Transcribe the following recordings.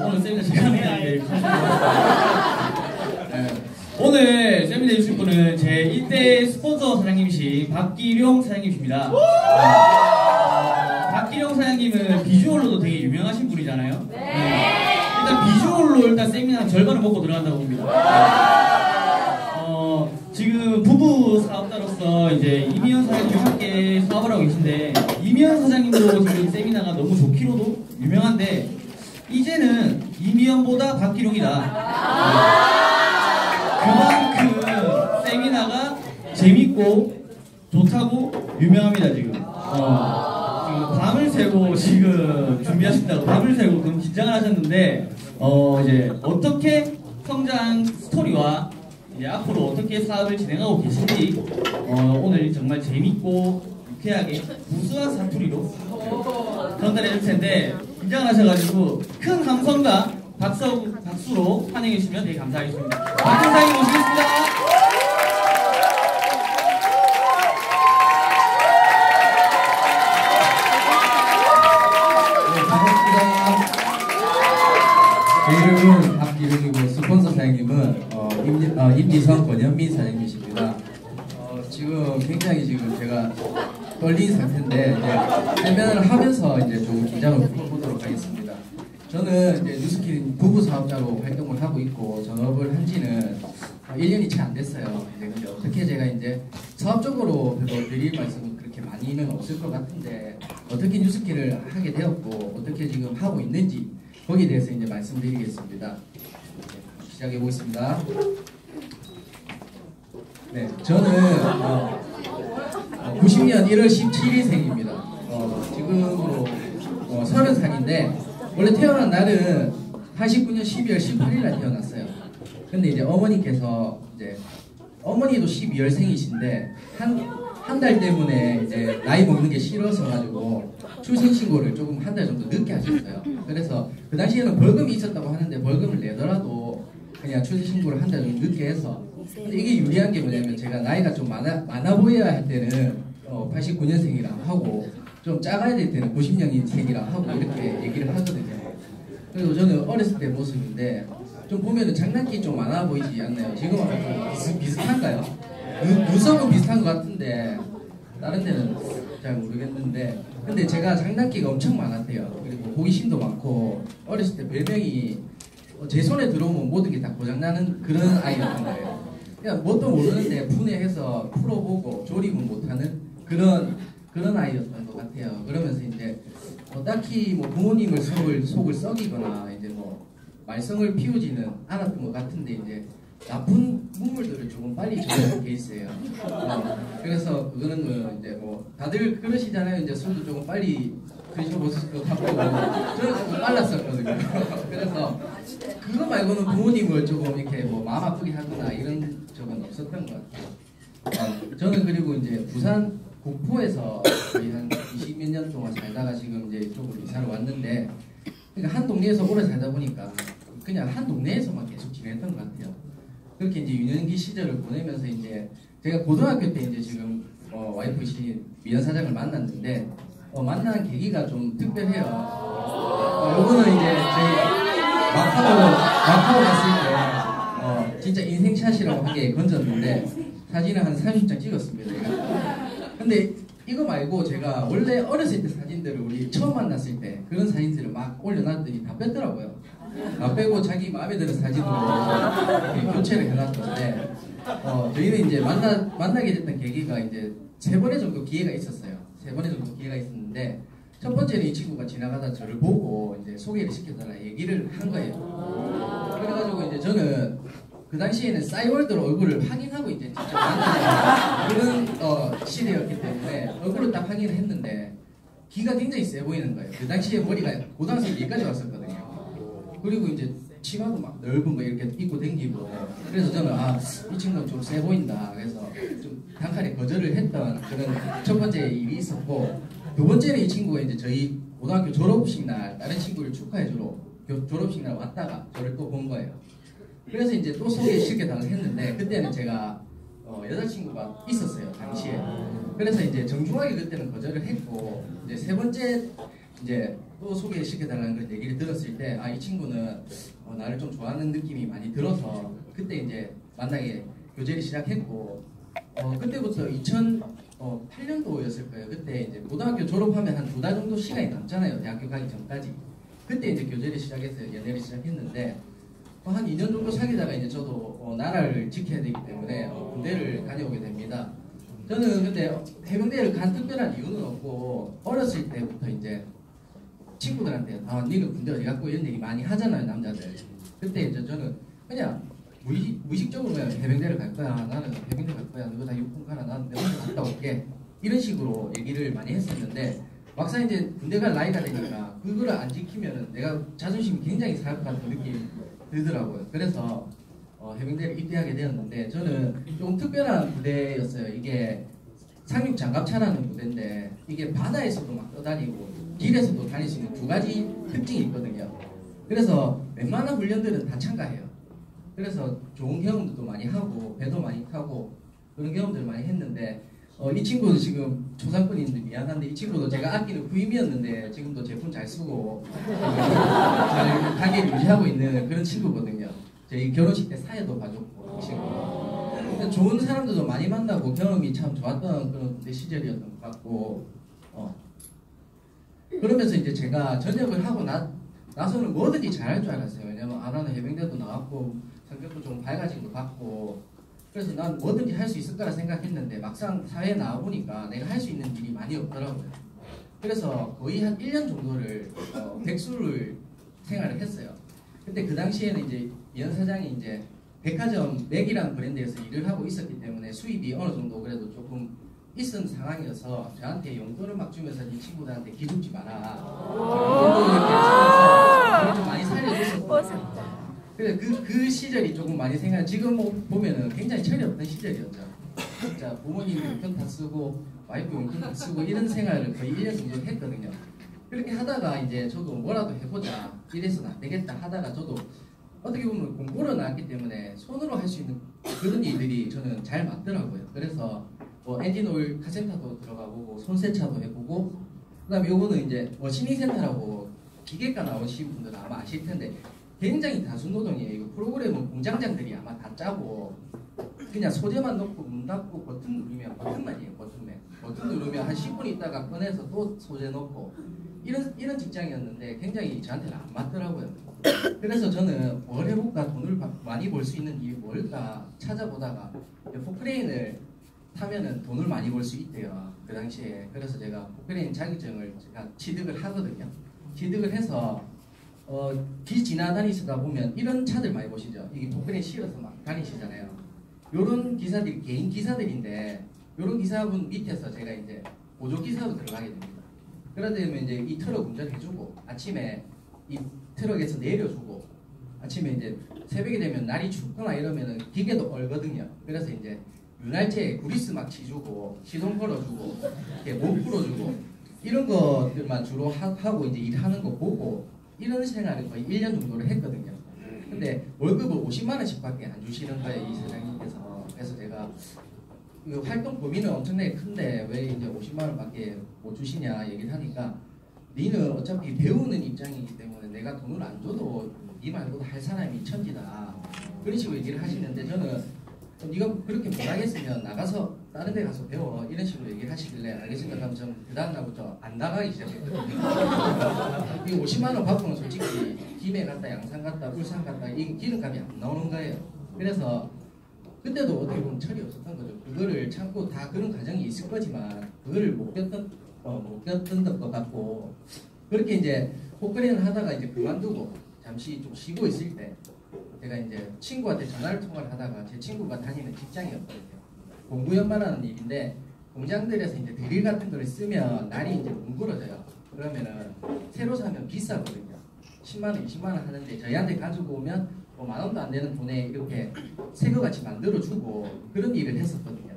오늘 세미나 시간이 오늘 세미나 해주실 분은 제 1대 스폰서 사장님이신 박기룡 사장님이십니다. 박기룡 사장님은 비주얼로도 되게 유명하신 분이잖아요. 일단 비주얼로 일단 세미나 절반을 먹고 들어간다고 봅니다. 지금 부부 사업자로서 이제 이미연 사장님과 함께 사업을 하고 계신데, 이미연 사장님도 지금 세미나가 너무 좋기로도 유명한데 이제는 이미연보다 박기룡이다. 그만큼 세미나가 재밌고 좋다고 유명합니다. 지금 지금 밤을 새고 지금 준비하신다고 밤을 새고 그럼 긴장을 하셨는데, 이제 어떻게 성장 스토리와 이제 앞으로 어떻게 사업을 진행하고 계신지 오늘 정말 재밌고 유쾌하게 무수한 사투리로 전달해 줄 텐데, 긴장을 하셔가지고 큰 함성과 박수로 환영해 주시면 되게 감사하겠습니다. 박기룡 사장님 모시겠습니다. 제 이름은 박기룡이고 스폰서 사장님은 임지성 권현민 사장님이십니다. 지금 굉장히 지금 제가 떨린 상태인데 이제 세면을 하면서 이제 좀 긴장을 풀어보도록 하겠습니다. 저는 이제 뉴스킨 부부 사업자로 활동을 하고 있고 전업을 한 지는 1년이 채 안 됐어요. 근데 어떻게 제가 이제 사업적으로 별로 드릴 말씀은 그렇게 많이는 없을 것 같은데, 어떻게 뉴스킨을 하게 되었고 어떻게 지금 하고 있는지 거기에 대해서 이제 말씀드리겠습니다. 시작해 보겠습니다. 네, 저는 90년 1월 17일생입니다. 지금으로 30살인데 원래 태어난 날은 89년 12월 18일날 태어났어요. 근데 이제 어머니께서 이제 어머니도 12월생이신데 한 달 때문에 이제 나이 먹는 게 싫어서 가지고 출생신고를 조금 한 달 정도 늦게 하셨어요. 그래서 그 당시에는 벌금이 있었다고 하는데 벌금을 내더라도 그냥 출생신고를 한 달 정도 늦게 해서, 근데 이게 유리한 게 뭐냐면 제가 나이가 좀 많아 보여야 할 때는 89년생이라 하고 좀 작아야 될 때는 90년생이라 하고 이렇게 얘기를 하거든요. 그리고 저는 어렸을 때 모습인데 좀 보면은 장난기 좀 많아 보이지 않나요? 지금하고 비슷한가요? 눈썹은 비슷한 것 같은데 다른 데는 잘 모르겠는데, 근데 제가 장난기가 엄청 많았대요. 그리고 호기심도 많고 어렸을 때 별명이 제 손에 들어오면 모든 게 다 고장나는 그런 아이였던 거예요. 그냥 뭣도 모르는데 분해해서 풀어보고 조립은 못하는 그런 아이였던 것 같아요. 그러면서 이제 딱히 뭐 부모님을 속을 썩이거나 이제 뭐 말썽을 피우지는 않았던 것 같은데, 이제 나쁜 문물들을 조금 빨리 저지르는 케이스예요. 그래서 그거는 이제 뭐 다들 그러시잖아요. 이제 술도 조금 빨리 드셔보실 것 같고 저는 조금 빨랐었거든요. 그래서 그거 말고는 부모님을 조금 이렇게 뭐 마음 아프게 하거나 이런 적은 없었던 것 같아요. 저는 그리고 이제 부산 국포에서 거의 한 20몇 년 동안 살다가 지금 이제 이쪽으로 이사를 왔는데, 그러니까 한 동네에서 오래 살다 보니까 그냥 한 동네에서만 계속 지냈던 것 같아요. 그렇게 이제 유년기 시절을 보내면서 이제 제가 고등학교 때 이제 지금 와이프이신 미연 사장을 만났는데 만난 계기가 좀 특별해요. 요거는 이제 저희 마카오 갔을 때 진짜 인생샷이라고 하게 건졌는데 사진을 한 30장 찍었습니다. 근데 이거 말고 제가 원래 어렸을 때 사진들을 우리 처음 만났을 때 그런 사진들을 막 올려놨더니 다 뺐더라고요. 빼고 자기 마음에 드는 사진으로 교체를 해놨던데, 저희는 이제 만나게 됐던 계기가 이제 3번의 정도 기회가 있었어요. 3번의 정도 기회가 있었는데, 첫 번째는 이 친구가 지나가다 저를 보고 이제 소개를 시켜달라 얘기를 한 거예요. 그래가지고 이제 저는 그 당시에는 싸이월드로 얼굴을 확인하고 이제 직접 만나는 그런 시대였기 때문에 얼굴을 딱 확인을 했는데 기가 굉장히 세 보이는 거예요. 그 당시에 머리가 고등학생 여기까지 왔었거든요. 그리고 이제 치마도 막 넓은 거 이렇게 입고 댕기고, 그래서 저는 이 친구는 좀 세 보인다. 그래서 좀 단칼에 거절을 했던 그런 첫 번째 일이 있었고, 두 번째는 이 친구가 이제 저희 고등학교 졸업식 날 다른 친구를 축하해주러 졸업식 날 왔다가 저를 또 본 거예요. 그래서 이제 또 소개시켜달라고 했는데, 그때는 제가 여자친구가 있었어요. 그래서 이제 정중하게 그때는 거절을 했고 이제 세 번째 이제 또 소개시켜달라는 걸 얘기를 들었을 때 아 이 친구는 나를 좀 좋아하는 느낌이 많이 들어서 그때 이제 만나게 교제를 시작했고 그때부터 2008년도였을 거예요. 그때 이제 고등학교 졸업하면 한 2달 정도 시간이 남잖아요. 대학교 가기 전까지. 그때 이제 교제를 시작했어요. 연애를 시작했는데 한 2년 정도 사귀다가 이제 저도 나라를 지켜야 되기 때문에 군대를 다녀오게 됩니다. 저는 근데 해병대를 간 특별한 이유는 없고 어렸을 때부터 이제 친구들한테 니는 군대 어디 갔고 이런 얘기 많이 하잖아요 남자들. 그때 이제 저는 그냥 무의식적으로 그냥 해병대를 갈 거야. 나는 해병대 갈 거야. 너가 다 육군 가라. 나는 내 혼자 갔다 올게. 이런 식으로 얘기를 많이 했었는데 막상 이제 군대 갈 나이가 되니까 그거를 안 지키면은 내가 자존심이 굉장히 상할 것 같은 느낌이 들더라고요. 그래서 해병대를 입대하게 되었는데 저는 조금 특별한 부대였어요. 이게 상륙 장갑차라는 부대인데 이게 바다에서도 막 떠다니고 길에서도 다닐 수 있는 2가지 특징이 있거든요. 그래서 웬만한 훈련들은 다 참가해요. 그래서 좋은 경험도 많이 하고 배도 많이 타고 그런 경험들을 많이 했는데 이 친구도 지금 초상권인데 미안한데 이 친구도 제가 아끼는 후임이었는데 지금도 제품 잘 쓰고 잘 가게를 유지하고 있는 그런 친구거든요. 저희 결혼식 때 사회도 봐줬고 이 친구. 좋은 사람들도 많이 만나고 경험이 참 좋았던 그런 시절이었던 것 같고 그러면서 이제 제가 전역을 하고 나서는 뭐든지 잘할 줄 알았어요. 왜냐면 나는 해병대도 나왔고 성격도 좀 밝아진 것 같고 그래서 난 뭐든지 할 수 있을 거라 생각했는데 막상 사회에 나와보니까 내가 할 수 있는 일이 많이 없더라고요. 그래서 거의 한 1년 정도를 백수를 생활을 했어요. 근데 그 당시에는 이제 이현 사장이 이제 백화점 맥이라는 브랜드에서 일을 하고 있었기 때문에 수입이 어느 정도 그래도 조금 있은 상황이어서 저한테 용돈을 막 주면서 이 친구들한테 기죽지 마라. 용돈도 이렇게 주면서 좀 많이 살려줬었거든요. 그래 그 시절이 조금 많이 생각. 지금 보면은 굉장히 철이 없던 시절이었죠. 진짜 부모님 용돈 다 쓰고 와이프 용돈 다 쓰고 이런 생활을 거의 1년 정도 했거든요. 그렇게 하다가 이제 저도 뭐라도 해보자. 이래서는 안 되겠다 하다가 저도 어떻게 보면 공부를 나왔기 때문에 손으로 할 수 있는 그런 일들이 저는 잘 맞더라고요. 그래서 엔진오일 카센터도 들어가보고 손세차도 해보고 그다음에 요거는 이제 워싱센터라고 기계과 나오신 분들은 아마 아실 텐데 굉장히 단순 노동이에요. 이거 프로그램은 공장장들이 아마 다 짜고 그냥 소재만 넣고 문 닫고 버튼 누르면 버튼만이에요. 버튼 누르면 한 10분 있다가 꺼내서 또 소재 넣고 이런 직장이었는데 굉장히 저한테는 안 맞더라고요. 그래서 저는 뭘 해볼까 돈을 많이 벌 수 있는 일이 뭘까 찾아보다가 포크레인을 타면은 돈을 많이 벌 수 있대요. 그 당시에. 그래서 제가 포크레인 자격증을 제가 취득을 하거든요. 취득을 해서 길 지나다니시다 보면 이런 차들 많이 보시죠. 이게 포크레인 실어서 막 다니시잖아요. 요런 기사들이 개인 기사들인데 요런 기사분 밑에서 제가 이제 보조기사로 들어가게 됩니다. 그러다 보면 이제 이 트럭 운전해주고 아침에 이 트럭에서 내려주고 아침에 이제 새벽이 되면 날이 춥거나 이러면은 기계도 얼거든요. 그래서 이제 윤활제 구리스 막 치주고 시동 걸어주고 이렇게 못 풀어주고 이런 것들만 주로 하고 이제 일하는 거 보고 이런 생활을 거의 1년 정도를 했거든요. 근데 월급을 50만 원씩밖에 안 주시는 거예요, 이 사장님께서. 그래서 제가 그 활동 범위는 엄청나게 큰데 왜 이제 50만 원밖에 못 주시냐 얘기를 하니까 니는 어차피 배우는 입장이기 때문에 내가 돈을 안 줘도 니 말고도 할 사람이 천지다. 그런 식으로 얘기를 하시는데 저는 네가 그렇게 못하겠으면 나가서 다른 데 가서 배워 이런 식으로 얘기를 하시길래 알겠습니다. 그럼 전 그 다음날부터 안 나가기 시작했거든요. 이 50만 원 받고는 솔직히 김해 갔다 양산 갔다 울산 갔다 이 기름값이 안 나오는 거예요. 그래서 그때도 어떻게 보면 철이 없었던 거죠. 그거를 참고 다 그런 과정이 있을 거지만 그거를 못 겪던 것 같고 그렇게 이제 포크레인을 하다가 이제 그만두고 잠시 좀 쉬고 있을 때 제가 이제 친구한테 통화를 하다가 제 친구가 다니는 직장이었거든요. 공구연마라는 일인데 공장들에서 이제 드릴 같은 거를 쓰면 날이 이제 뭉그러져요. 그러면은 새로 사면 비싸거든요. 10만 원, 20만 원 하는데 저희한테 가지고 오면 뭐 만 원도 안 되는 돈에 이렇게 새거같이 만들어주고 그런 일을 했었거든요.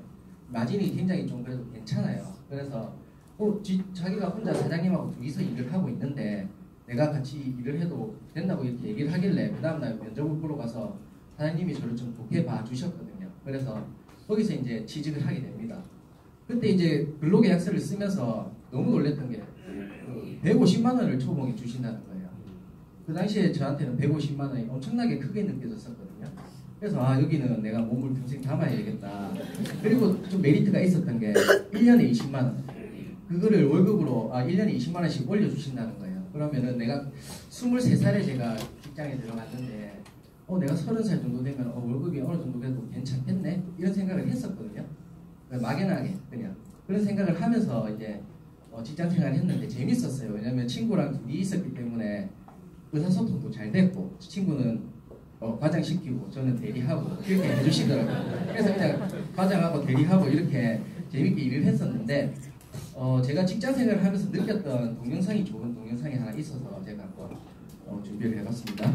마진이 굉장히 좀 그래도 괜찮아요. 그래서 자기가 혼자 사장님하고 둘이서 일을 하고 있는데 내가 같이 일을 해도 된다고 이렇게 얘기를 하길래 그 다음날 면접을 보러 가서 사장님이 저를 좀 좋게 봐주셨거든요. 그래서 거기서 이제 취직을 하게 됩니다. 그때 이제 근로계약서를 쓰면서 너무 놀랬던 게 150만 원을 초봉에 주신다는 거예요. 그 당시에 저한테는 150만 원이 엄청나게 크게 느껴졌었거든요. 그래서 아 여기는 내가 몸을 평생 담아야겠다. 그리고 좀 메리트가 있었던 게 1년에 20만 원. 그거를 월급으로 1년에 20만 원씩 올려주신다는 거예요. 그러면은 내가 23살에 제가 직장에 들어갔는데 내가 30살 정도 되면 월급이 어느 정도 그래도 괜찮겠네? 이런 생각을 했었거든요. 막연하게 그냥 그런 생각을 하면서 이제 직장 생활을 했는데 재밌었어요. 왜냐면 친구랑 둘이 있었기 때문에 의사소통도 잘 됐고 친구는 과장시키고 저는 대리하고 이렇게 해주시더라고요. 그래서 그냥 과장하고 대리하고 이렇게 재밌게 일을 했었는데 제가 직장 생활을 하면서 느꼈던 동영상이 좋은 동영상이 하나 있어서 제가 한번 준비를 해봤습니다.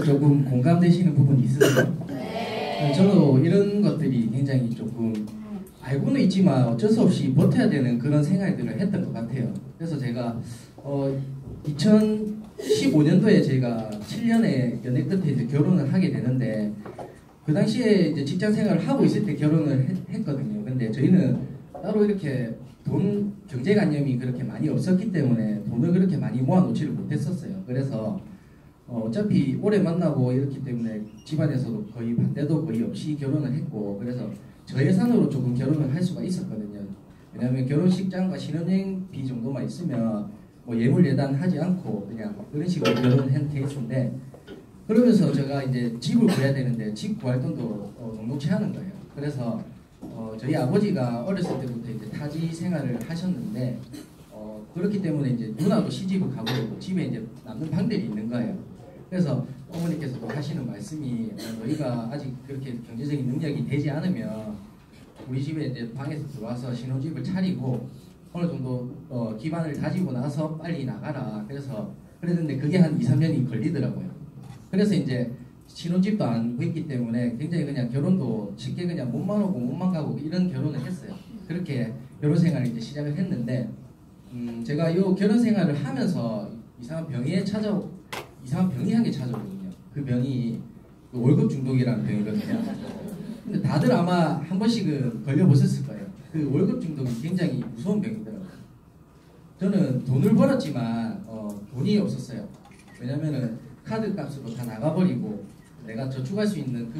조금 공감되시는 부분이 있으세요? 네. 저도 이런 것들이 굉장히 조금 알고는 있지만 어쩔 수 없이 버텨야 되는 그런 생활들을 했던 것 같아요. 그래서 제가 2015년도에 제가 7년의 연애 끝에 이제 결혼을 하게 되는데 그 당시에 이제 직장 생활을 하고 있을 때 결혼을 했거든요. 근데 저희는 따로 이렇게 돈 경제관념이 그렇게 많이 없었기 때문에 돈을 그렇게 많이 모아놓지를 못했었어요. 그래서 어차피 오래 만나고 이렇기 때문에 집안에서도 거의 반대도 거의 없이 결혼을 했고 그래서 저 예산으로 조금 결혼을 할 수가 있었거든요. 왜냐하면 결혼식장과 신혼여행비 정도만 있으면 뭐 예물 예단하지 않고 그냥 그런 식으로 결혼을 한 케이스인데 그러면서 제가 이제 집을 구해야 되는데 집 구할 돈도 녹록치 않은 거예요. 그래서 저희 아버지가 어렸을 때부터 이제 타지 생활을 하셨는데 그렇기 때문에 이제 누나도 시집을 가고 있고 집에 이제 남는 방들이 있는 거예요. 그래서 어머니께서도 하시는 말씀이 너희가 아직 그렇게 경제적인 능력이 되지 않으면 우리 집에 이제 방에서 들어와서 신혼집을 차리고 어느 정도 기반을 다지고 나서 빨리 나가라. 그래서 그랬는데 그게 한 2, 3년이 걸리더라고요. 그래서 이제 신혼집도 안 구했기 때문에 굉장히 그냥 결혼도 쉽게 그냥 몸만 오고 몸만 가고 이런 결혼을 했어요. 그렇게 결혼 생활을 이제 시작을 했는데 제가 이 결혼 생활을 하면서 이상한 병이 한 게 찾아오거든요. 그 병이 월급 중독이라는 병이거든요. 근데 다들 아마 한 번씩은 걸려보셨을 거예요. 그 월급 중독이 굉장히 무서운 병이더라고요. 저는 돈을 벌었지만 돈이 없었어요. 왜냐면은 카드 값으로 다 나가버리고 내가 저축할 수 있는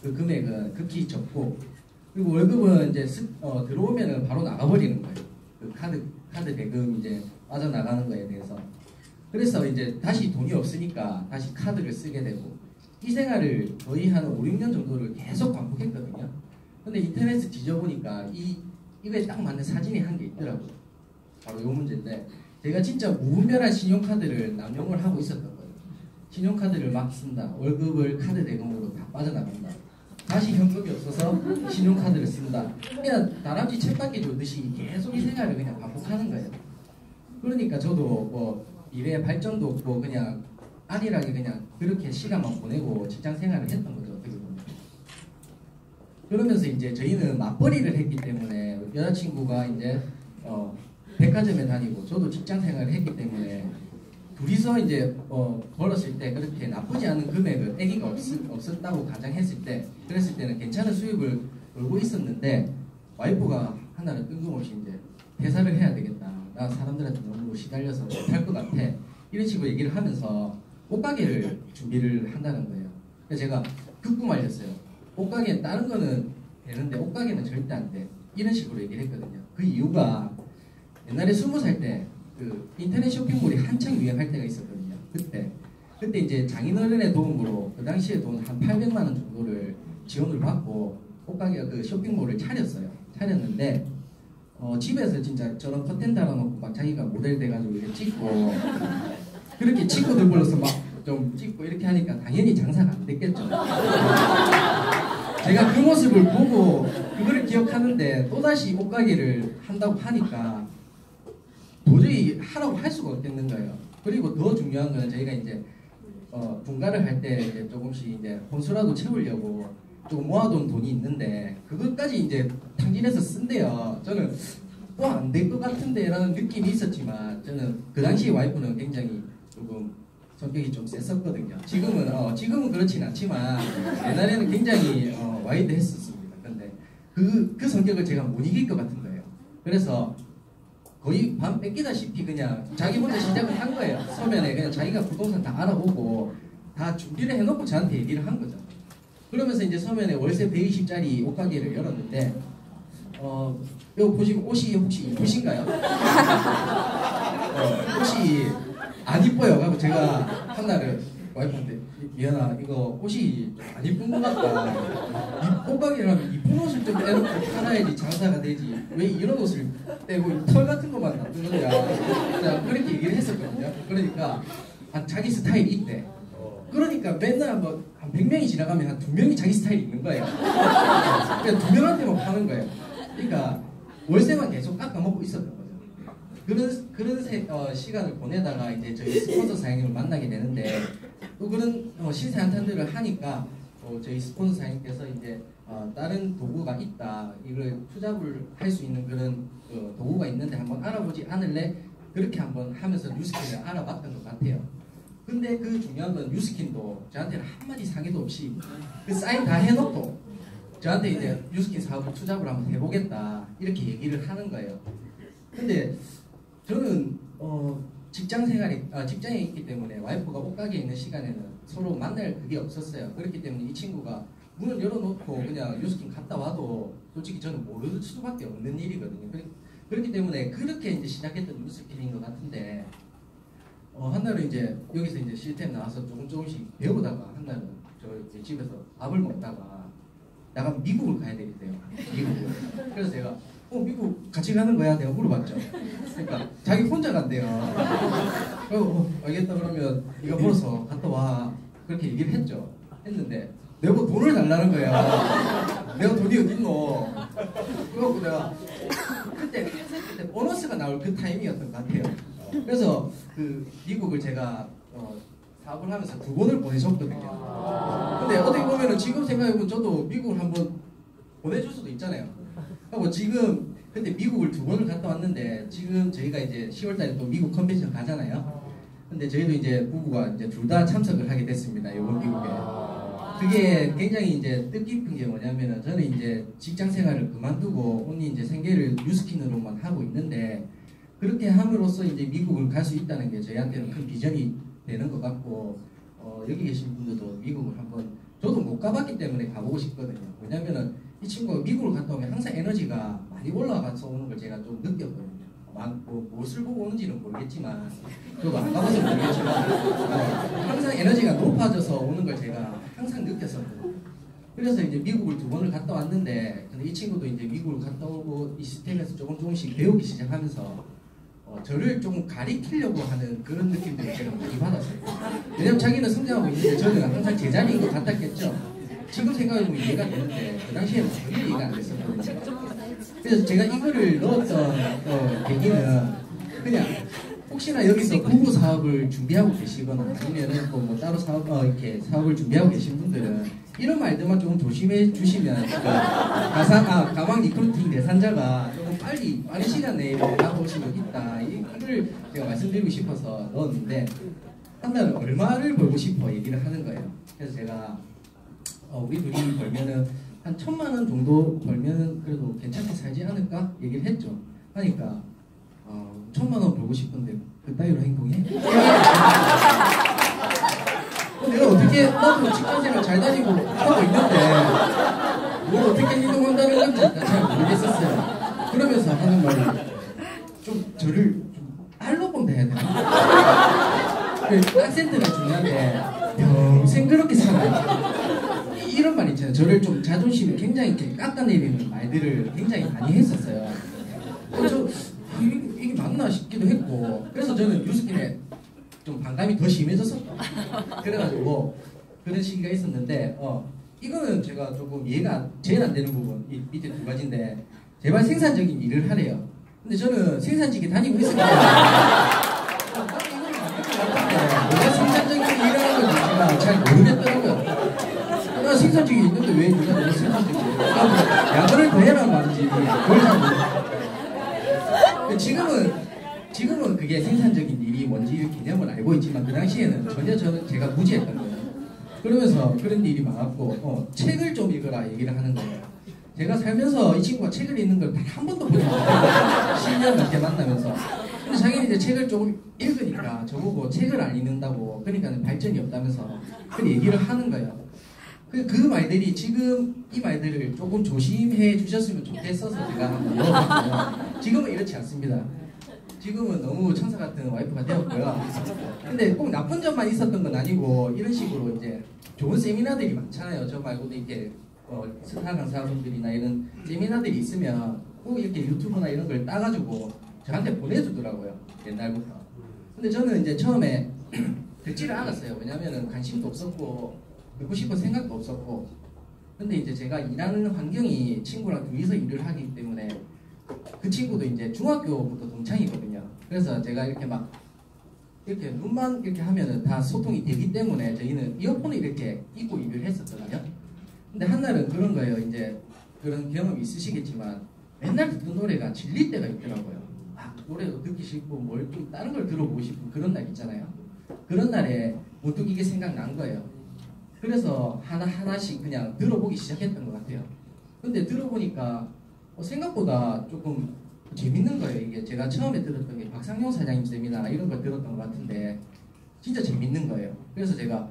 그 금액은 극히 적고 그리고 월급은 이제 들어오면은 바로 나가버리는 거예요. 그 카드 대금 이제 빠져나가는 거에 대해서. 그래서 이제 다시 돈이 없으니까 다시 카드를 쓰게 되고 이 생활을 거의 한 5, 6년 정도를 계속 반복했거든요. 근데 인터넷을 뒤져보니까 이 입에 딱 맞는 사진이 한 개 있더라고요. 바로 이 문제인데 제가 진짜 무분별한 신용카드를 남용을 하고 있었던 거예요. 신용카드를 막 쓴다. 월급을 카드 대금으로 다 빠져나간다. 다시 현금이 없어서 신용카드를 쓴다. 그냥 다람쥐 쳇바퀴 돌듯이 계속 이 생활을 그냥 반복하는 거예요. 그러니까 저도 뭐 미래의 발전도 없고 그냥 안일하게 그냥 그렇게 시간만 보내고 직장 생활을 했던 거죠. 어떻게 보면. 그러면서 이제 저희는 맞벌이를 했기 때문에 여자친구가 이제 백화점에 다니고 저도 직장 생활을 했기 때문에 둘이서 이제 벌었을 때 그렇게 나쁘지 않은 금액을 아기가 없었다고 가정했을 때 그랬을 때는 괜찮은 수입을 벌고 있었는데 와이프가 하나는 뜬금없이 이제 퇴사를 해야 되겠다. 나 사람들한테 너무 시달려서 못할 것 같아. 이런 식으로 얘기를 하면서 옷가게를 준비를 한다는 거예요. 그래서 제가 극구 말렸어요. 옷가게는 다른 거는 되는데 옷가게는 절대 안 돼. 이런 식으로 얘기를 했거든요. 그 이유가 옛날에 20살 때 그 인터넷 쇼핑몰이 한창 유행할 때가 있었거든요. 그때 이제 장인어른의 도움으로 그 당시에 돈 한 800만 원 정도를 지원을 받고 옷가게 그 쇼핑몰을 차렸는데 집에서 진짜 저런 커튼 달아놓고 막 자기가 모델 돼가지고 이렇게 찍고 그렇게 친구들 불러서 막 좀 찍고 이렇게 하니까 당연히 장사가 안 됐겠죠. 제가 그 모습을 보고 그거를 기억하는데 또다시 옷가게를 한다고 하니까 도저히 하라고 할 수가 없겠는 거예요. 그리고 더 중요한 거는 저희가 이제 분가를 할 때 이제 조금씩 이제 혼수라도 채우려고 조금 모아둔 돈이 있는데 그것까지 이제 탕진해서 쓴대요. 저는 안 될 것 같은데 라는 느낌이 있었지만 저는 그 당시에 와이프는 굉장히 조금 성격이 좀 셌었거든요. 지금은 그렇진 않지만 옛날에는 굉장히 와이드했었습니다. 근데 그 성격을 제가 못 이길 것 같은 거예요. 그래서 거의 반 뺏기다시피 그냥 자기 혼자 시작을 한 거예요. 서면에 그냥 자기가 부동산 다 알아보고 다 준비를 해놓고 저한테 얘기를 한 거죠. 그러면서 이제 서면에 월세 120짜리 옷가게를 열었는데 이거 보시면 옷이 혹시 이쁘신가요? 옷이 안 이뻐요. 그래서 제가 한날을 와이프한테 미안하 이거 옷이 안 이쁜 것 같다. 옷가게라면 이쁜 옷을 좀 빼놓고 팔아야지 장사가 되지. 왜 이런 옷을 떼고 털 같은 것만 놔두는 거야. 그렇게 얘기를 했었거든요. 그러니까 자기 스타일이 있대. 그러니까 맨날 한 100명이 지나가면 한 2명이 자기 스타일이 있는 거예요. 그러니까 2명한테만 파는 거예요. 그러니까 월세만 계속 깎아먹고 있었던 거죠. 그런 시간을 보내다가 이제 저희 스폰서 사장님을 만나게 되는데 또 그런 신세 한탄들을 하니까 저희 스폰서 사장님께서 이제 다른 도구가 있다. 이걸 투잡을 할 수 있는 그런 도구가 있는데 한번 알아보지 않을래? 그렇게 한번 하면서 뉴스킨을 알아봤던 것 같아요. 근데 그 중요한 건 뉴스킨도 저한테는 한마디 상의도 없이 그 사인 다 해놓고 저한테 이제 뉴스킨 사업을 투잡을 한번 해보겠다 이렇게 얘기를 하는 거예요. 근데 저는 직장에 있기 때문에 와이프가 옷가게에 있는 시간에는 서로 만날 그게 없었어요. 그렇기 때문에 이 친구가 문을 열어놓고 그냥 뉴스킨 갔다 와도 솔직히 저는 모를 수밖에 없는 일이거든요. 그렇기 때문에 그렇게 이제 시작했던 뉴스킨인 것 같은데 한날은 이제 여기서 이제 시스템 나와서 조금씩 배우다가 한날은 저희 집에서 밥을 먹다가 나가면 미국을 가야 되겠대요. 미국을. 그래서 제가 미국 같이 가는 거야? 내가 물어봤죠. 그러니까 자기 혼자 간대요. 그리고 알겠다 그러면 네가 벌어서 갔다 와. 그렇게 얘기를 했는데 내가 돈을 달라는 거야. 내가 돈이 어딨노. 그래갖고 내가 그때 보너스가 나올 그 타이밍이었던 것 같아요. 그래서 그 미국을 제가 사업을 하면서 2번을 보내줬거든요. 근데 어떻게 보면은 지금 생각해보면 저도 미국을 한번 보내줄 수도 있잖아요. 하고 지금 그때 미국을 2번을 갔다 왔는데 지금 저희가 이제 10월달에 또 미국 컨벤션 가잖아요. 근데 저희도 이제 부부가 이제 둘 다 참석을 하게 됐습니다. 이번 미국에. 그게 굉장히 이제 뜻깊은 게 뭐냐면은 저는 이제 직장 생활을 그만두고 온리 이제 생계를 뉴스킨으로만 하고 있는데 그렇게 함으로써 이제 미국을 갈 수 있다는 게 저희한테는 큰 비전이 되는 것 같고 여기 계신 분들도 미국을 한번 저도 못 가봤기 때문에 가보고 싶거든요. 왜냐면은 이 친구가 미국을 갔다 오면 항상 에너지가 많이 올라가서 오는 걸 제가 좀 느꼈거든요. 무엇을 보고 오는지는 모르겠지만 저도 안 가봐서 모르겠지만 항상 에너지가 높아져서 오는 걸 제가 항상 느꼈었거든요. 그래서 이제 미국을 2번을 갔다 왔는데 근데 이 친구도 이제 미국을 갔다 오고 이 시스템에서 조금씩 배우기 시작하면서 저를 조금 가리키려고 하는 그런 느낌들을 제가 많이 받았어요. 왜냐면 자기는 성장하고 있는데 저는 항상 제자리인 것 같았겠죠. 지금 생각해보면 이해가 되는데 그 당시에는 전혀 이해가 안 됐었거든요. 그래서 제가 이거를 넣었던 계기는 그냥 혹시나 여기서 부부 사업을 준비하고 계시거나 아니면은 뭐 따로 이렇게 사업을 준비하고 계신 분들은 이런 말들만 조금 조심해 주시면 가방 리크루팅 대상자가 조금 빠른 시간 내에 나올 수 있다. 이거를 제가 말씀드리고 싶어서 넣었는데 한 달에 얼마를 벌고 싶어 얘기를 하는 거예요. 그래서 제가 우리 둘이 벌면은 한 1,000만 원 정도 벌면 그래도 괜찮게 살지 않을까 얘기를 했죠. 하니까 1,000만 원 벌고 싶은데 그 따위로 행동해? 내가 어떻게 나도 직장생활 잘 다니고 하고 있는데 뭘 어떻게 행동한다는 건지 잘 모르겠었어요. 그러면서 하는 말이 좀 저를 좀 알로본다 해야 되나? 악센트가 중요한데 평생 그렇게 살아야지. 이런 말 있잖아요. 저를 좀 자존심을 굉장히 이렇게 깎아내리는 말들을 굉장히 많이 했었어요. 이게 맞나 싶기도 했고 그래서 저는 뉴스킨에 좀 반감이 더 심해졌었다. 그래가지고 그런 시기가 있었는데 이거는 제가 조금 이해가 제일 안 되는 부분 이 밑에 2가지인데 제발 생산적인 일을 하래요. 근데 저는 생산직에 다니고 있습니다. 내가 생산적인 일을 하는 건지 제가 잘 모르겠더라고요. 나 생산직이 있는데 왜 누가 내가 생산직이 야근을 더 해라 말이지 그걸 잘 모르겠어요. 지금은 그게 생산적인 일이 뭔지 개념을 알고 있지만 그 당시에는 전혀 제가 무지했던 거예요. 그러면서 그런 일이 많았고 책을 좀 읽어라 얘기를 하는 거예요. 제가 살면서 이 친구가 책을 읽는 걸 단 한 번도 보지 못했어요. 10년 넘게 만나면서. 근데 자기는 이제 책을 조금 읽으니까 저보고 책을 안 읽는다고 그러니까 발전이 없다면서 그런 얘기를 하는 거예요. 그 말들이 지금 이 말들을 조금 조심해 주셨으면 좋겠어서 제가 한번 넣어봤어요. 지금은 이렇지 않습니다. 지금은 너무 천사 같은 와이프가 되었고요. 근데 꼭 나쁜 점만 있었던 건 아니고 이런 식으로 이제 좋은 세미나들이 많잖아요. 저 말고도 이렇게 스타 강사분들이나 이런 세미나들이 있으면 꼭 이렇게 유튜브나 이런 걸 따가지고 저한테 보내주더라고요. 옛날부터. 근데 저는 이제 처음에 듣지를 않았어요. 왜냐면은 관심도 없었고 듣고 싶은 생각도 없었고. 근데 이제 제가 일하는 환경이 친구랑 둘이서 일을 하기 때문에 그 친구도 이제 중학교부터 동창이거든요. 그래서 제가 이렇게 막 이렇게 눈만 이렇게 하면은 다 소통이 되기 때문에 저희는 이어폰을 이렇게 끼고 일을 했었거든요. 근데 한날은 그런 거예요. 이제 그런 경험이 있으시겠지만 맨날 듣던 노래가 질릴 때가 있더라고요. 노래도 듣기 싫고 뭘 좀 다른 걸 들어보고 싶은 그런 날 있잖아요. 그런 날에 문득 이게 생각난 거예요. 그래서 하나씩 그냥 들어보기 시작했던 것 같아요. 근데 들어보니까 생각보다 조금 재밌는 거예요. 이게 제가 처음에 들었던 게 박상용 사장님 세미나 이런 걸 들었던 것 같은데 진짜 재밌는 거예요. 그래서 제가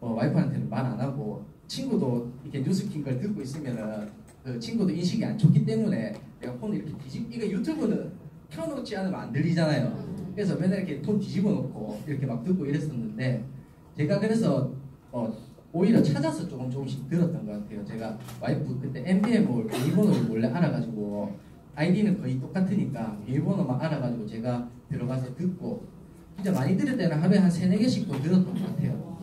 와이프한테는 말 안 하고 친구도 이렇게 뉴스킨 걸 듣고 있으면은 그 친구도 인식이 안 좋기 때문에 내가 폰을 이렇게 이거 유튜브는 켜놓지 않으면 안 들리잖아요. 그래서 맨날 이렇게 폰 뒤집어 놓고 이렇게 막 듣고 이랬었는데 제가 그래서 오히려 찾아서 조금씩 들었던 것 같아요. 제가 와이프 그때 MBM을 비밀번호를 몰래 알아가지고 아이디는 거의 똑같으니까 비밀번호만 알아가지고 제가 들어가서 듣고 진짜 많이 들을 때는 하루에 한 3-4개씩도 들었던 것 같아요.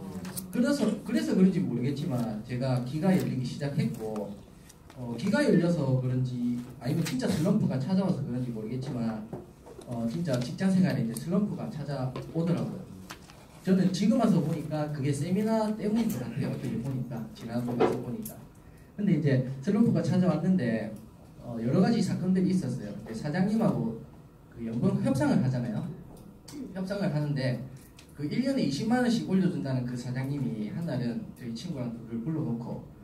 그래서 그런지 모르겠지만 제가 귀가 열리기 시작했고 귀가 열려서 그런지 아니면 진짜 슬럼프가 찾아와서 그런지 모르겠지만 진짜 직장생활에 이제 슬럼프가 찾아오더라고요. 저는 지금 와서 보니까 그게 세미나 때문인 것 같아요. 어떻게 보니까 지난번에 가서 보니까. 근데 이제 슬럼프가 찾아왔는데 여러 가지 사건들이 있었어요. 사장님하고 그 연봉 협상을 하잖아요. 협상을 하는데 그 1년에 20만 원씩 올려준다는 그 사장님이 한날은 저희 친구랑 둘을 불러놓고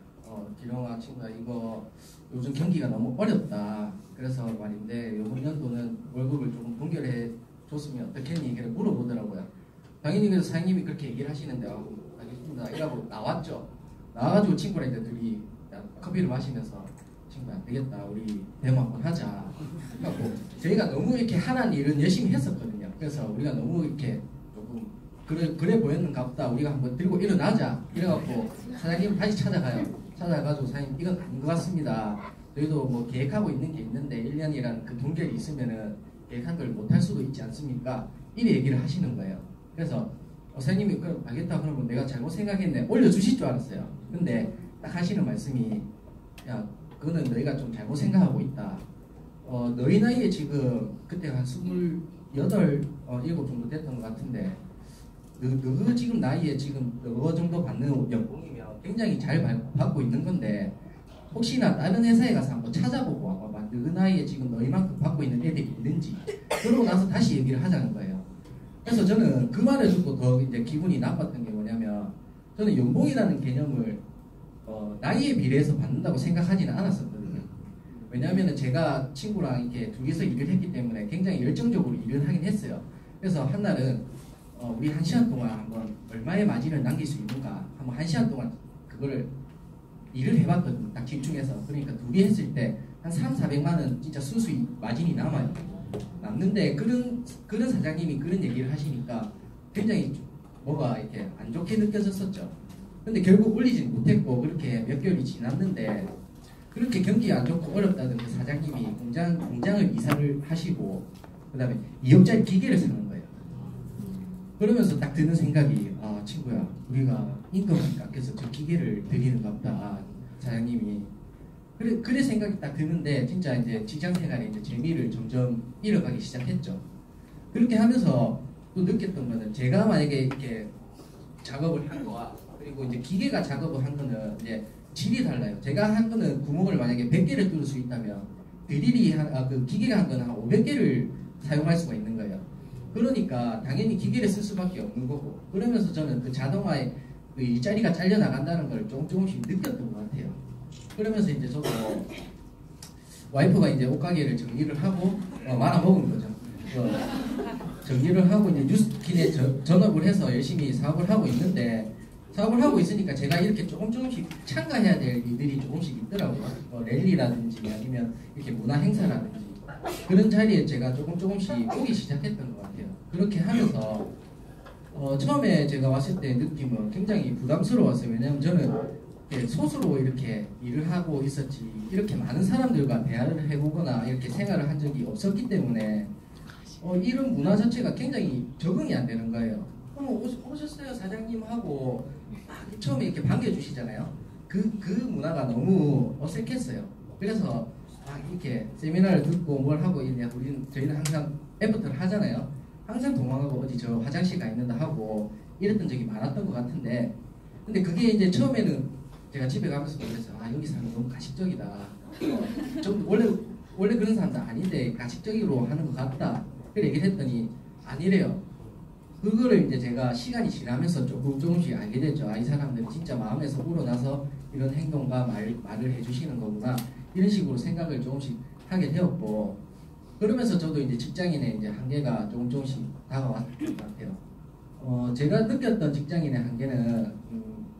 기룡아 친구야 이거 요즘 경기가 너무 어렵다. 그래서 말인데 이번 연도는 월급을 조금 동결해 줬으면 어떻겠니? 얘기를 물어보더라고요. 당연히 그래서 사장님이 그렇게 얘기를 하시는데 알겠습니다 이러고 나왔죠. 나와가지고 친구랑 이제 둘이 커피를 마시면서 친구야 안 되겠다 우리 데모 한번 하자. 그래갖고 저희가 너무 이렇게 하라는 일은 열심히 했었거든요. 그래서 우리가 너무 이렇게 조금 그래 보였는가 보다 우리가 한번 들고 일어나자 이래갖고 사장님 다시 찾아가요. 찾아가지고 사장님 이건 아닌 것 같습니다. 저희도 뭐 계획하고 있는 게 있는데 1년이라는 그 동결이 있으면은 계획한 걸 못할 수도 있지 않습니까? 이래 얘기를 하시는 거예요. 그래서 선생님이 그럼 알겠다 그러면 내가 잘못 생각했네 올려주실 줄 알았어요. 근데 딱 하시는 말씀이 야 그거는 너희가 좀 잘못 생각하고 있다. 너희 나이에 지금 그때 한 28, 7 정도 됐던 것 같은데 너 지금 나이에 지금 너 정도 받는 연봉이면 굉장히 잘 받고 있는 건데 혹시나 다른 회사에 가서 한번 찾아보고 아마 너 나이에 지금 너희만큼 받고 있는 애들이 있는지 그러고 나서 다시 얘기를 하자는 거예요. 그래서 저는 그 말을 듣고 더 이제 기분이 나빴던 게 뭐냐면 저는 연봉이라는 개념을 나이에 비례해서 받는다고 생각하지는 않았었거든요. 왜냐하면 제가 친구랑 이렇게 둘이서 일을 했기 때문에 굉장히 열정적으로 일을 하긴 했어요. 그래서 한날은 우리 1시간 동안 한번 얼마의 마진을 남길 수 있는가 한번 1시간 동안 그거를 일을 해봤거든요. 딱 집중해서. 그러니까 둘이 했을 때 한 300~400만 원 진짜 수수익 마진이 남아요. 남는데 그런 사장님이 그런 얘기를 하시니까 굉장히 뭐가 이렇게 안 좋게 느껴졌었죠. 근데 결국 올리지는 못했고 그렇게 몇 개월이 지났는데 그렇게 경기 안 좋고 어렵다던 그 사장님이 공장을 이사를 하시고 그 다음에 2억짜리 기계를 사는 거예요. 그러면서 딱 드는 생각이 아 친구야 우리가 임금을 깎여서 저 기계를 드리는가 보다 사장님이 그래 생각이 딱 드는데 진짜 이제 직장생활에 이제 재미를 점점 잃어가기 시작했죠. 그렇게 하면서 또 느꼈던 거는 제가 만약에 이렇게 작업을 한 거와 그리고 이제 기계가 작업을 한 거는 이제 질이 달라요. 제가 한 거는 구멍을 만약에 100개를 뚫을 수 있다면 드릴이 그 기계가 한 거는 한 500개를 사용할 수가 있는 거예요. 그러니까 당연히 기계를 쓸 수밖에 없는 거고 그러면서 저는 그 자동화의 그 일자리가 잘려나간다는 걸 조금씩 느꼈던 것 같아요. 그러면서 이제 저도 와이프가 이제 옷가게를 정리를 하고 말아먹은 거죠. 정리를 하고 이제 뉴스킨에 전업을 해서 열심히 사업을 하고 있는데 사업을 하고 있으니까 제가 이렇게 조금씩 참가해야 될 일들이 조금씩 있더라고요. 랠리라든지 아니면 이렇게 문화 행사라든지 그런 자리에 제가 조금씩 오기 시작했던 것 같아요. 그렇게 하면서 처음에 제가 왔을 때 느낌은 굉장히 부담스러웠어요. 왜냐하면 저는 소수로 이렇게 일을 하고 있었지 이렇게 많은 사람들과 대화를 해보거나 이렇게 생활을 한 적이 없었기 때문에 이런 문화 자체가 굉장히 적응이 안 되는 거예요. 오셨어요 사장님 하고 처음에 이렇게 반겨주시잖아요. 그 문화가 너무 어색했어요. 그래서 이렇게 세미나를 듣고 뭘 하고 있냐 저희는 항상 애프터를 하잖아요. 항상 도망가고 어디 저 화장실 가 있는다 하고 이랬던 적이 많았던 것 같은데 근데 그게 이제 처음에는 제가 집에 가면서 그랬어요. 여기 사람 너무 가식적이다. 좀 원래 그런 사람도 아닌데 가식적으로 하는 것 같다. 그래 얘기를 했더니 아니래요. 그거를 이제 제가 시간이 지나면서 조금씩 알게 됐죠. 이 사람들은 진짜 마음에서 우러나서 이런 행동과 말을 해주시는 거구나. 이런 식으로 생각을 조금씩 하게 되었고 그러면서 저도 이제 직장인의 이제 한계가 조금씩 다가왔던 것 같아요. 제가 느꼈던 직장인의 한계는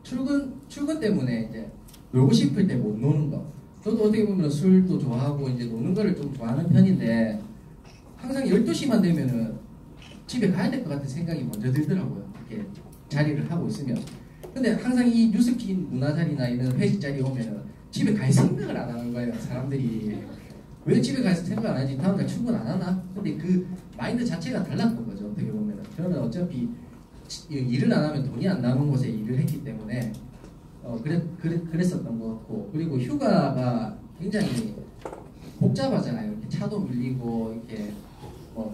출근 때문에 이제 놀고 싶을 때 못 노는 거. 저도 어떻게 보면 술도 좋아하고 이제 노는 거를 좀 좋아하는 편인데 항상 12시만 되면은 집에 가야 될 것 같은 생각이 먼저 들더라고요. 이렇게 자리를 하고 있으면. 근데 항상 이 뉴스킨 문화 자리나 이런 회식 자리에 오면은 집에 갈 생각을 안 하는 거예요. 사람들이. 왜 집에 가서 생각 안 하지? 다음날 출근 안 하나? 근데 그 마인드 자체가 달랐던 거죠. 어떻게 보면은. 저는 어차피 일을 안 하면 돈이 안 나오는 곳에 일을 했기 때문에 그랬었던 것 같고 그리고 휴가가 굉장히 복잡하잖아요. 이렇게 차도 밀리고 이렇게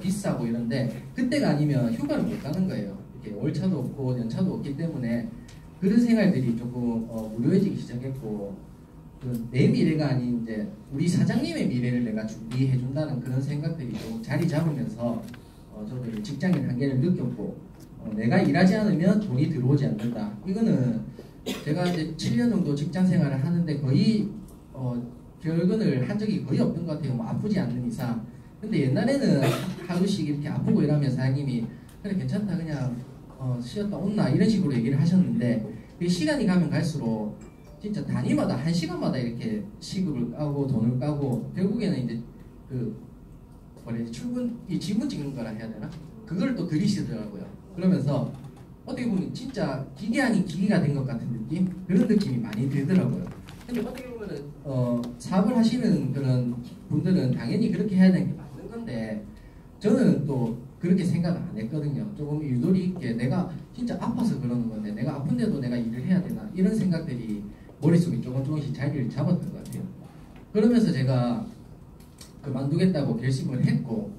비싸고 이런데 그때가 아니면 휴가를 못 가는 거예요. 이렇게 월차도 없고 연차도 없기 때문에 그런 생활들이 조금 무료해지기 시작했고 내 미래가 아닌 이제 우리 사장님의 미래를 내가 준비해 준다는 그런 생각들이 좀 자리 잡으면서 저도 직장인 한계를 느꼈고 내가 일하지 않으면 돈이 들어오지 않는다. 이거는 제가 이제 7년 정도 직장 생활을 하는데 거의 결근을 한 적이 거의 없던 것 같아요. 뭐 아프지 않는 이상. 근데 옛날에는 하루씩 이렇게 아프고 이러면 사장님이 그래 괜찮다 그냥 쉬었다 온나 이런 식으로 얘기를 하셨는데 시간이 가면 갈수록 진짜 단위마다 1시간마다 이렇게 시급을 까고 돈을 까고 결국에는 이제 그 뭐래 출근 이 지문 찍는 거라 해야 되나? 그걸 또 들이시더라고요. 그러면서 어떻게 보면 진짜 기계 아닌 기계가 된 것 같은 느낌? 그런 느낌이 많이 들더라고요. 근데 어떻게 보면은 사업을 하시는 그런 분들은 당연히 그렇게 해야 되는 게 맞는 건데 저는 또 그렇게 생각을 안 했거든요. 조금 유도리 있게 내가 진짜 아파서 그러는 건데 내가 아픈데도 내가 일을 해야 되나 이런 생각들이 머릿속에 조금씩 자리를 잡았던 것 같아요. 그러면서 제가 그만두겠다고 결심을 했고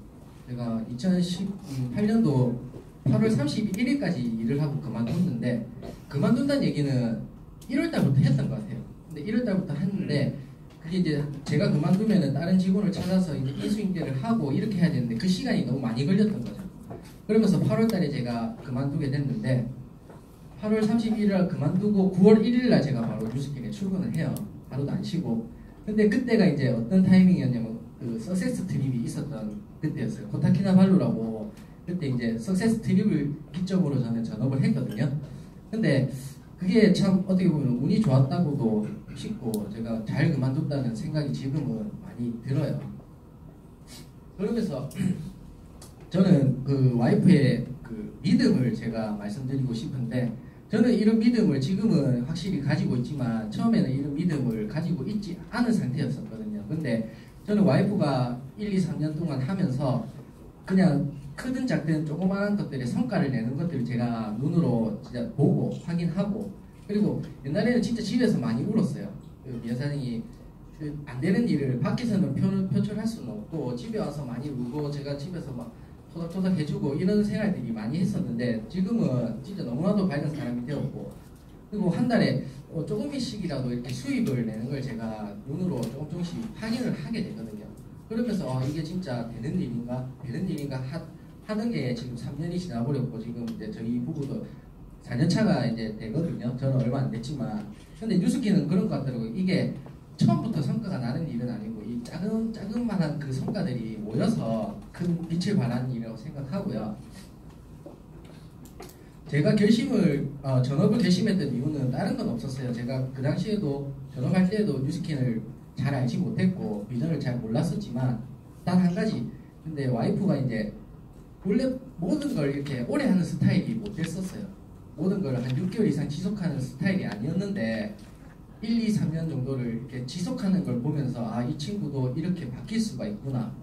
제가 2018년도 8월 31일까지 일을 하고 그만뒀는데 그만둔다는 얘기는 1월달부터 했던 것 같아요. 근데 1월달부터 했는데 그게 이제 제가 그만두면은 다른 직원을 찾아서 이제 인수인계를 하고 이렇게 해야 되는데 그 시간이 너무 많이 걸렸던 거죠. 그러면서 8월달에 제가 그만두게 됐는데 8월 31일 그만두고 9월 1일날 제가 바로 뉴스킨에 출근을 해요. 하루도 안 쉬고. 근데 그때가 이제 어떤 타이밍이었냐면 그 석세스 트립이 있었던 그때였어요. 코타키나발루라고 그때 이제 석세스 트립을 기점으로 저는 전업을 했거든요. 근데 그게 참 어떻게 보면 운이 좋았다고도 싶고 제가 잘 그만뒀다는 생각이 지금은 많이 들어요. 그러면서 저는 그 와이프의 그 믿음을 제가 말씀드리고 싶은데 저는 이런 믿음을 지금은 확실히 가지고 있지만 처음에는 이런 믿음을 가지고 있지 않은 상태였었거든요. 근데 저는 와이프가 1, 2, 3년 동안 하면서 그냥 크든 작든 조그마한 것들의 성과를 내는 것들을 제가 눈으로 진짜 보고 확인하고 그리고 옛날에는 진짜 집에서 많이 울었어요. 그 여사님이 그 안 되는 일을 밖에서는 표출할 수는 없고 집에 와서 많이 울고 제가 집에서 막 토닥토닥 해주고 이런 생활들이 많이 했었는데 지금은 진짜 너무나도 밝은 사람이 되었고 그리고 한 달에 조금씩이라도 이렇게 수입을 내는 걸 제가 눈으로 조금씩 확인을 하게 되거든요. 그러면서 이게 진짜 되는 일인가 하는 게 지금 3년이 지나버렸고 지금 이제 저희 부부도 4년차가 이제 되거든요. 저는 얼마 안 됐지만 근데 뉴스키는 그런 것 같더라고요. 이게 처음부터 성과가 나는 일은 아니고 이 짜금만한 그 성과들이 모여서 큰 빛을 발하는 일이라고 생각하고요. 제가 전업을 결심했던 이유는 다른 건 없었어요. 제가 그 당시에도 전업할 때도 뉴스킨을 잘 알지 못했고 비전을 잘 몰랐었지만 단 한 가지 근데 와이프가 이제 원래 모든 걸 이렇게 오래 하는 스타일이 못 됐었어요. 모든 걸 한 6개월 이상 지속하는 스타일이 아니었는데 1, 2, 3년 정도를 이렇게 지속하는 걸 보면서 이 친구도 이렇게 바뀔 수가 있구나.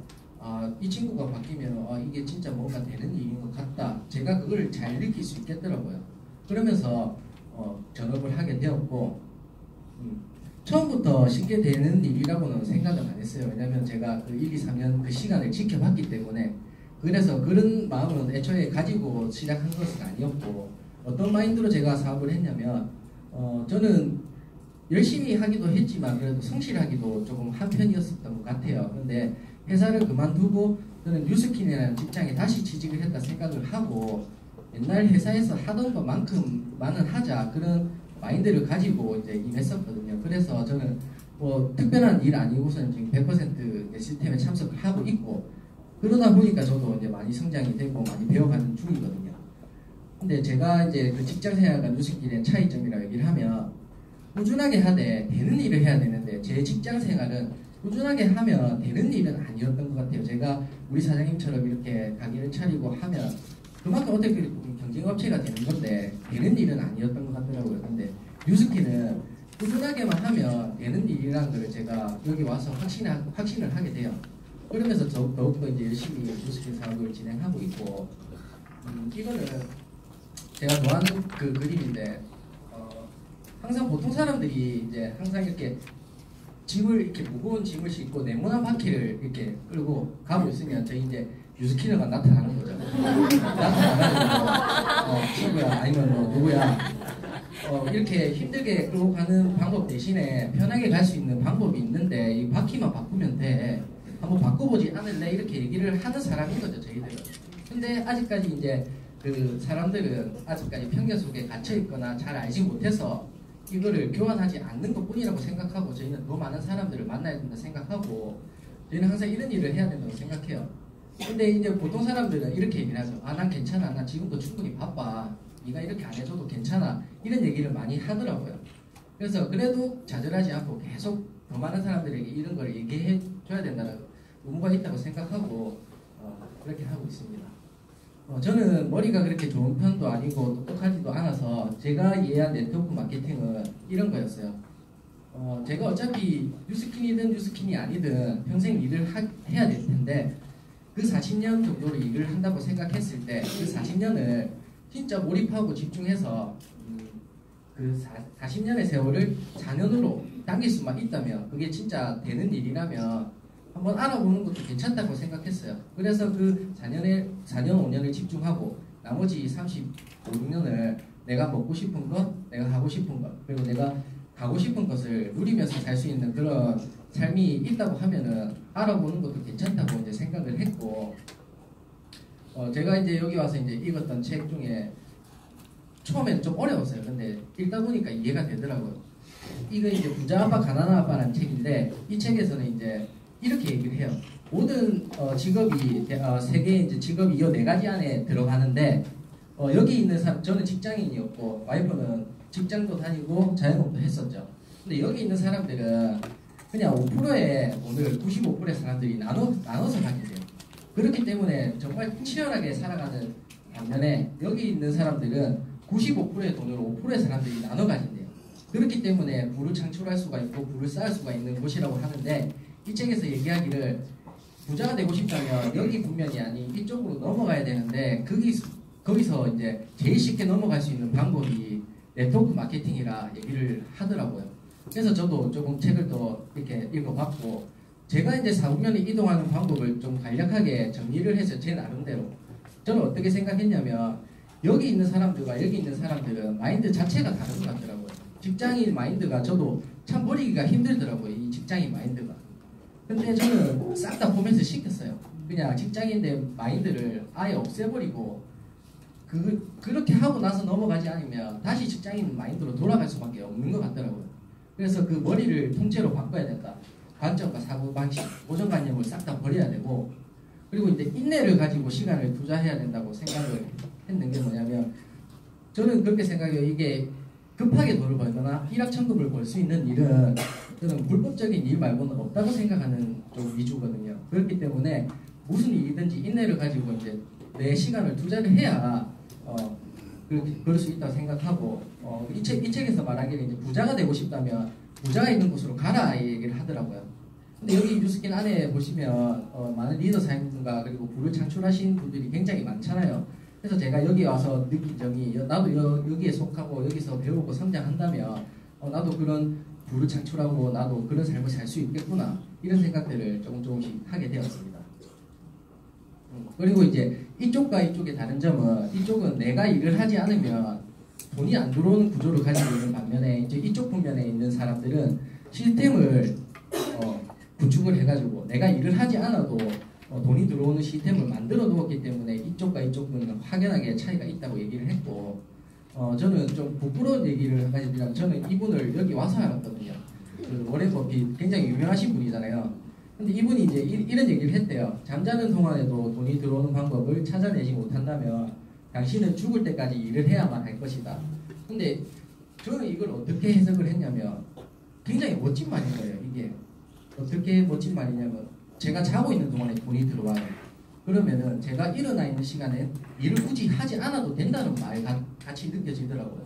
이 친구가 바뀌면 이게 진짜 뭔가 되는 일인 것 같다. 제가 그걸 잘 느낄 수 있겠더라고요. 그러면서 전업을 하게 되었고 처음부터 쉽게 되는 일이라고는 생각은 안 했어요. 왜냐면 제가 그 1, 2, 3년 그 시간을 지켜봤기 때문에 그래서 그런 마음은 애초에 가지고 시작한 것은 아니었고 어떤 마인드로 제가 사업을 했냐면 저는 열심히 하기도 했지만 그래도 성실하기도 조금 한편이었었던 것 같아요. 근데 회사를 그만두고 저는 뉴스킨이라는 직장에 다시 취직을 했다 생각을 하고 옛날 회사에서 하던 것만큼만은 하자 그런 마인드를 가지고 이제 임했었거든요. 그래서 저는 뭐 특별한 일 아니고서는 지금 100% 시스템에 참석을 하고 있고 그러다 보니까 저도 이제 많이 성장이 되고 많이 배워가는 중이거든요. 근데 제가 이제 그 직장생활과 뉴스킨의 차이점이라고 얘기를 하면 꾸준하게 하되 되는 일을 해야 되는데 제 직장생활은 꾸준하게 하면 되는 일은 아니었던 것 같아요. 제가 우리 사장님처럼 이렇게 가게를 차리고 하면 그만큼 어떻게 보면 경쟁업체가 되는 건데 되는 일은 아니었던 것 같더라고요. 근데 뉴스킨은 꾸준하게만 하면 되는 일이라는 걸 제가 여기 와서 확신을 하게 돼요. 그러면서 더욱더 이제 열심히 뉴스킨 사업을 진행하고 있고 이거는 제가 좋아하는 그 그림인데 항상 보통 사람들이 이제 항상 이렇게 이렇게 무거운 짐을 싣고 네모난 바퀴를 이렇게 끌고 가고 있으면 저희 이제 뉴스키너가 나타나는 거죠. 나타나가지고 친구야 아니면 뭐 누구야 이렇게 힘들게 끌고 가는 방법 대신에 편하게 갈 수 있는 방법이 있는데 이 바퀴만 바꾸면 돼. 한번 바꿔보지 않을래? 이렇게 얘기를 하는 사람인 거죠 저희들은. 근데 아직까지 이제 그 사람들은 아직까지 편견 속에 갇혀 있거나 잘 알지 못해서 이거를 교환하지 않는 것 뿐이라고 생각하고 저희는 더 많은 사람들을 만나야 된다 생각하고 저희는 항상 이런 일을 해야 된다고 생각해요. 근데 이제 보통 사람들은 이렇게 얘기를 하죠. 난 괜찮아. 나 지금도 충분히 바빠. 네가 이렇게 안 해줘도 괜찮아. 이런 얘기를 많이 하더라고요. 그래서 그래도 좌절하지 않고 계속 더 많은 사람들에게 이런 걸 얘기해 줘야 된다는 의무가 있다고 생각하고 그렇게 하고 있습니다. 저는 머리가 그렇게 좋은 편도 아니고 똑똑하지도 않아서 제가 이해한 네트워크 마케팅은 이런 거였어요. 제가 어차피 뉴스킨이든 뉴스킨이 아니든 평생 일을 해야 될 텐데 그 40년 정도로 일을 한다고 생각했을 때 그 40년을 진짜 몰입하고 집중해서 그 40년의 세월을 4년으로 당길 수만 있다면 그게 진짜 되는 일이라면 한번 알아보는 것도 괜찮다고 생각했어요. 그래서 그 4년, 5년을 집중하고 나머지 35, 6년을 내가 먹고 싶은 것, 내가 하고 싶은 것, 그리고 내가 가고 싶은 것을 누리면서 살 수 있는 그런 삶이 있다고 하면은 알아보는 것도 괜찮다고 이제 생각을 했고, 제가 이제 여기 와서 이제 읽었던 책 중에 처음에는 좀 어려웠어요. 근데 읽다 보니까 이해가 되더라고요. 이거 이제 부자 아빠, 가난한 아빠라는 책인데 이 책에서는 이제 이렇게 얘기를 해요. 모든 직업이 세계의 이제 직업이 이 4가지 안에 들어가는데 여기 있는 사람, 저는 직장인이었고 와이프는 직장도 다니고 자영업도 했었죠. 근데 여기 있는 사람들은 그냥 5%의 돈을 95%의 사람들이 나눠서 가진대요. 그렇기 때문에 정말 치열하게 살아가는 반면에 여기 있는 사람들은 95%의 돈을 5%의 사람들이 나눠 가진대요. 그렇기 때문에 부를 창출할 수가 있고 부를 쌓을 수가 있는 곳이라고 하는데 이 책에서 얘기하기를 부자가 되고 싶다면 여기 국면이 아닌 이쪽으로 넘어가야 되는데 거기서 이제 제일 쉽게 넘어갈 수 있는 방법이 네트워크 마케팅이라 얘기를 하더라고요. 그래서 저도 조금 책을 또 이렇게 읽어봤고 제가 이제 사국면에 이동하는 방법을 좀 간략하게 정리를 해서 제 나름대로 저는 어떻게 생각했냐면 여기 있는 사람들과 여기 있는 사람들은 마인드 자체가 다른 것 같더라고요. 직장인 마인드가 저도 참 버리기가 힘들더라고요. 이 직장인 마인드가. 근데 저는 싹 다 포맷을 시켰어요. 그냥 직장인의 마인드를 아예 없애버리고 그렇게 하고 나서 넘어가지 않으면 다시 직장인 마인드로 돌아갈 수밖에 없는 것 같더라고요. 그래서 그 머리를 통째로 바꿔야 된다. 관점과 사고방식, 고정관념을 싹 다 버려야 되고 그리고 이제 인내를 가지고 시간을 투자해야 된다고 생각을 했는 게 뭐냐면 저는 그렇게 생각해요. 이게 급하게 돈을 벌거나 일확천금을 벌 수 있는 일은 저는 불법적인 일 말고는 없다고 생각하는 쪽 위주거든요. 그렇기 때문에 무슨 일이든지 인내를 가지고 이제 내 시간을 투자를 해야 그럴 수 있다고 생각하고 이 책에서 말하기를 이제 부자가 되고 싶다면 부자가 있는 곳으로 가라 이 얘기를 하더라고요. 근데 여기 뉴스킨 안에 보시면 많은 리더 사님들과 그리고 부를 창출하신 분들이 굉장히 많잖아요. 그래서 제가 여기 와서 느낀 점이 나도 여기에 속하고 여기서 배우고 성장한다면 나도 그런 부를 창출하고 나도 그런 삶을 살 수 있겠구나 이런 생각들을 조금씩 하게 되었습니다. 그리고 이제 이쪽과 이쪽의 다른 점은 이쪽은 내가 일을 하지 않으면 돈이 안 들어오는 구조를 가지고 있는 반면에 이제 이쪽 분면에 있는 사람들은 시스템을 구축을 해가지고 내가 일을 하지 않아도 돈이 들어오는 시스템을 만들어 놓았기 때문에 이쪽과 이쪽은 확연하게 차이가 있다고 얘기를 했고 저는 좀 부끄러운 얘기를 한 가지 드리면 저는 이분을 여기 와서 알았거든요. 그 워렌 버핏 굉장히 유명하신 분이잖아요. 근데 이분이 이제 이런 얘기를 했대요. 잠자는 동안에도 돈이 들어오는 방법을 찾아내지 못한다면 당신은 죽을 때까지 일을 해야만 할 것이다. 근데 저는 이걸 어떻게 해석을 했냐면 굉장히 멋진 말인 거예요. 이게 어떻게 멋진 말이냐면 제가 자고 있는 동안에 돈이 들어와요. 그러면은 제가 일어나 있는 시간에 일을 굳이 하지 않아도 된다는 말 같이 느껴지더라고요.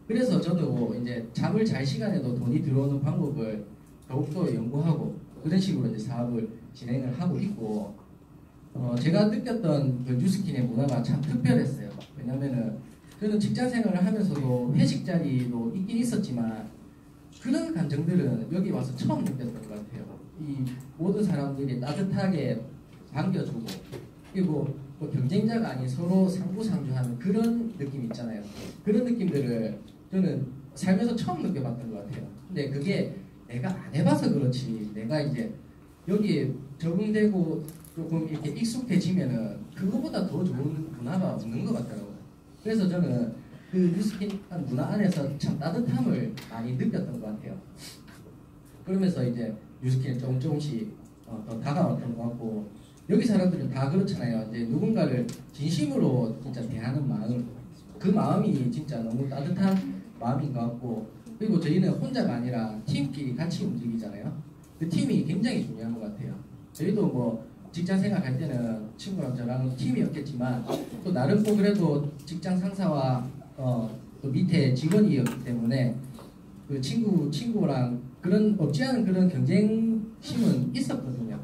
그래서 저도 이제 잠을 잘 시간에도 돈이 들어오는 방법을 더욱더 연구하고 그런 식으로 이제 사업을 진행을 하고 있고 제가 느꼈던 그 뉴스킨의 문화가 참 특별했어요. 왜냐면은 저는 직장 생활을 하면서도 회식 자리도 있긴 있었지만 그런 감정들은 여기 와서 처음 느꼈던 것 같아요. 이 모든 사람들이 따뜻하게 반겨주고 그리고 뭐 경쟁자가 아닌 서로 상부상조하는 그런 느낌 있잖아요. 그런 느낌들을 저는 살면서 처음 느껴봤던 것 같아요. 근데 그게 내가 안 해봐서 그렇지 내가 이제 여기에 적응되고 조금 이렇게 익숙해지면은 그거보다 더 좋은 문화가 없는 것 같더라고요. 그래서 저는 그 뉴스킨 문화 안에서 참 따뜻함을 많이 느꼈던 것 같아요. 그러면서 이제 뉴스킨에 조금씩 더 다가왔던 것 같고 여기 사람들은 다 그렇잖아요. 이제 누군가를 진심으로 진짜 대하는 마음 그 마음이 진짜 너무 따뜻한 마음인 것 같고 그리고 저희는 혼자가 아니라 팀끼리 같이 움직이잖아요. 그 팀이 굉장히 중요한 것 같아요. 저희도 뭐 직장 생활할 때는 친구랑 저랑 팀이었겠지만 또 나름 또 그래도 직장 상사와 또 밑에 직원이었기 때문에 그 친구랑 그런 없지 않은 그런 경쟁심은 있었거든요.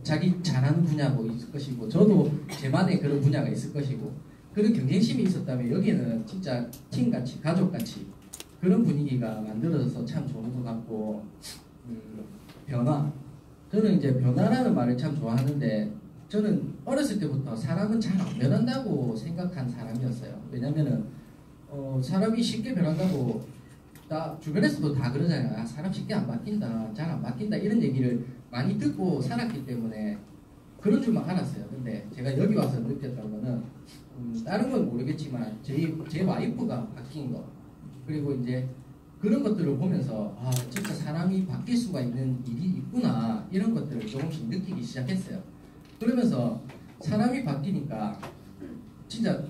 자기 잘하는 분야고 있을 것이고 저도 제만의 그런 분야가 있을 것이고 그런 경쟁심이 있었다면 여기는 진짜 팀같이 가족같이 그런 분위기가 만들어져서 참 좋은 것 같고 변화 저는 이제 변화라는 말을 참 좋아하는데 저는 어렸을 때부터 사람은 잘 안 변한다고 생각한 사람이었어요. 왜냐면은 사람이 쉽게 변한다고 나 주변에서도 다 그러잖아요. 아, 사람 쉽게 안 바뀐다, 잘 안 바뀐다 이런 얘기를 많이 듣고 살았기 때문에 그런 줄만 알았어요. 근데 제가 여기 와서 느꼈던 거는 다른 건 모르겠지만 제 와이프가 바뀐 거 그리고 이제 그런 것들을 보면서 아 진짜 사람이 바뀔 수가 있는 일이 있구나 이런 것들을 조금씩 느끼기 시작했어요. 그러면서 사람이 바뀌니까 진짜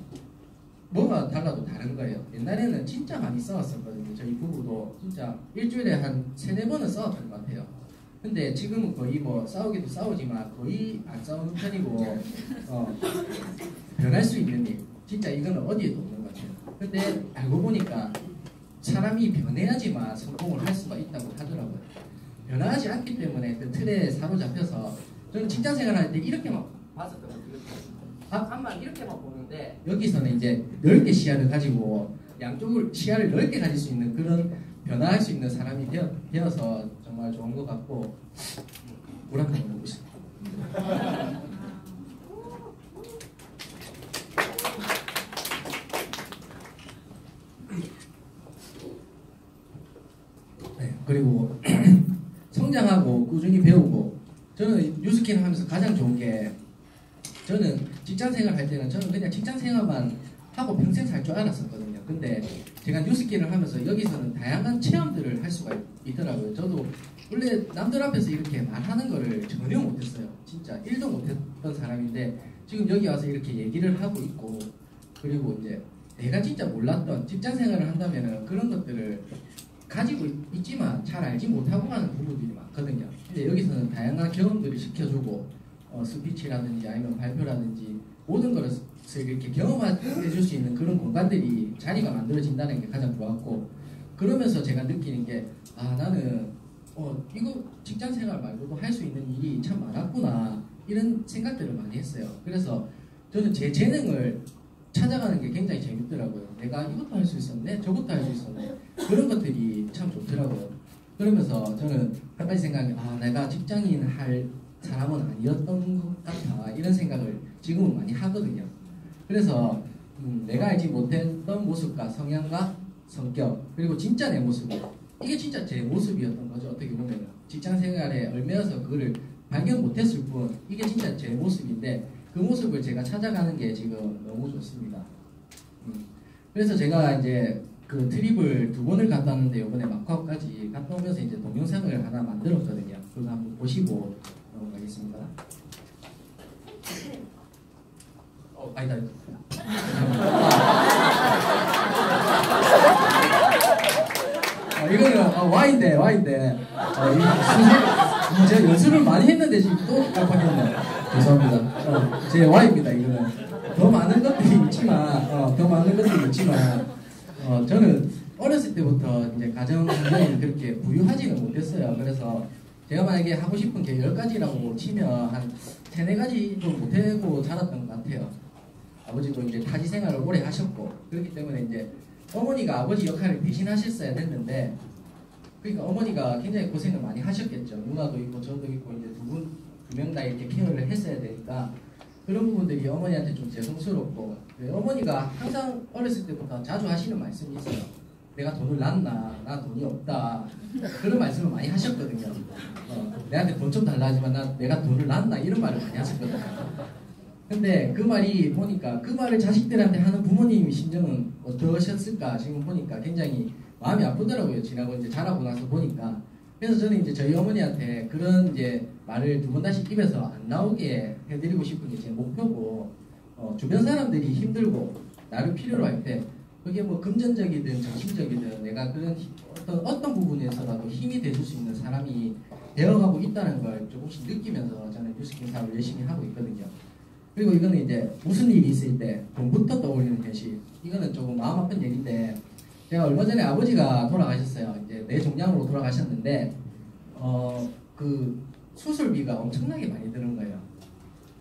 뭐가 달라도 다른 거예요. 옛날에는 진짜 많이 싸웠었거든요. 저희 부부도 진짜 일주일에 한 3-4번은 싸웠던 것 같아요. 근데 지금은 거의 뭐 싸우기도 싸우지만 거의 안 싸우는 편이고 변할 수 있는 일 진짜 이거는 어디에도 없는 것 같아요. 근데 알고 보니까 사람이 변해야지만 성공을 할 수가 있다고 하더라고요. 변화하지 않기 때문에 그 틀에 사로잡혀서 저는 직장 생활할 때 이렇게만 봤었거든요. 앞만 이렇게만 보는데 여기서는 이제 넓게 시야를 가지고 양쪽을 시야를 넓게 가질 수 있는 그런 변화할 수 있는 사람이 되어서 정말 좋은 것 같고 물 한 잔 먹고 싶습니다. 네, 그리고 성장하고 꾸준히 배우고 저는 뉴스키를 하면서 가장 좋은 게 저는 직장 생활 할 때는 저는 그냥 직장 생활만 하고 평생 살 줄 알았었거든요. 근데 제가 뉴스키를 하면서 여기서는 다양한 체험들을 할 수가 있더라고요. 저도 원래 남들 앞에서 이렇게 말하는 거를 전혀 못했어요. 진짜 1도 못했던 사람인데 지금 여기 와서 이렇게 얘기를 하고 있고 그리고 이제 내가 진짜 몰랐던 직장 생활을 한다면은 그런 것들을 가지고 있지만 잘 알지 못하고 가는 부분들이 많거든요. 근데 여기서는 다양한 경험들을 시켜주고 스피치라든지 아니면 발표라든지 모든 것을 이렇게 경험해 줄 수 있는 그런 공간들이 자리가 만들어진다는 게 가장 좋았고 그러면서 제가 느끼는 게 아 나는 이거 직장 생활 말고도 할 수 있는 일이 참 많았구나 이런 생각들을 많이 했어요. 그래서 저는 제 재능을 찾아가는 게 굉장히 재밌더라고요. 내가 이것도 할 수 있었네 저것도 할 수 있었네 그런 것들이 참 좋더라고요. 그러면서 저는 한 가지 생각이 내가 직장인 할 사람은 아니었던 것 같아 이런 생각을 지금은 많이 하거든요. 그래서 내가 알지 못했던 모습과 성향과 성격 그리고 진짜 내 모습 이게 진짜 제 모습이었던 거죠. 어떻게 보면 직장 생활에 얽매여서 그거를 발견 못했을 뿐 이게 진짜 제 모습인데 그 모습을 제가 찾아가는 게 지금 너무 좋습니다. 그래서 제가 이제 그 트립을 2번을 갔다 왔는데 이번에 마카오까지 갔다 오면서 이제 동영상을 하나 만들었거든요. 그거 한번 보시고 넘어가겠습니다. 아니다. 이거는 와인데 제가 연습을 많이 했는데 지금 또 깜빡했네. 죄송합니다. 제 와인입니다. 이거는 더 많은 것들이 있지만 저는 어렸을 때부터 이제 가정 환경이 그렇게 부유하지는 못했어요. 그래서 제가 만약에 하고 싶은 게 10가지라고 치면 한 3-4가지도 못하고 자랐던 것 같아요. 아버지도 이제 타지 생활을 오래 하셨고 그렇기 때문에 이제 어머니가 아버지 역할을 대신하셨어야 됐는데 그러니까 어머니가 굉장히 고생을 많이 하셨겠죠. 누나도 있고 저도 있고 이제 두 명 다 이렇게 케어를 했어야 되니까 그런 부분들이 어머니한테 좀 죄송스럽고 어머니가 항상 어렸을 때부터 자주 하시는 말씀이 있어요. 내가 돈을 낳나 나 돈이 없다 그런 말씀을 많이 하셨거든요. 내한테 돈 좀 달라 하지만 내가 돈을 낳나 이런 말을 많이 하셨거든요. 근데 그 말이 보니까 그 말을 자식들한테 하는 부모님 심정은 어떠셨을까 지금 보니까 굉장히 마음이 아프더라고요. 지나고 이제 자라고 나서 보니까. 그래서 저는 이제 저희 어머니한테 그런 이제 말을 2번 다시 입에서 안 나오게 해드리고 싶은 게 제 목표고 주변 사람들이 힘들고 나를 필요로 할 때 그게 뭐 금전적이든 정신적이든 내가 그런 어떤 부분에서라도 힘이 돼줄 수 있는 사람이 되어가고 있다는 걸 조금씩 느끼면서 저는 뉴스킹 사업을 열심히 하고 있거든요. 그리고 이거는 이제 무슨 일이 있을 때 돈부터 떠올리는 대시. 이거는 조금 마음 아픈 얘기인데 제가 얼마 전에 아버지가 돌아가셨어요. 이제 뇌종양으로 돌아가셨는데 그 수술비가 엄청나게 많이 드는 거예요.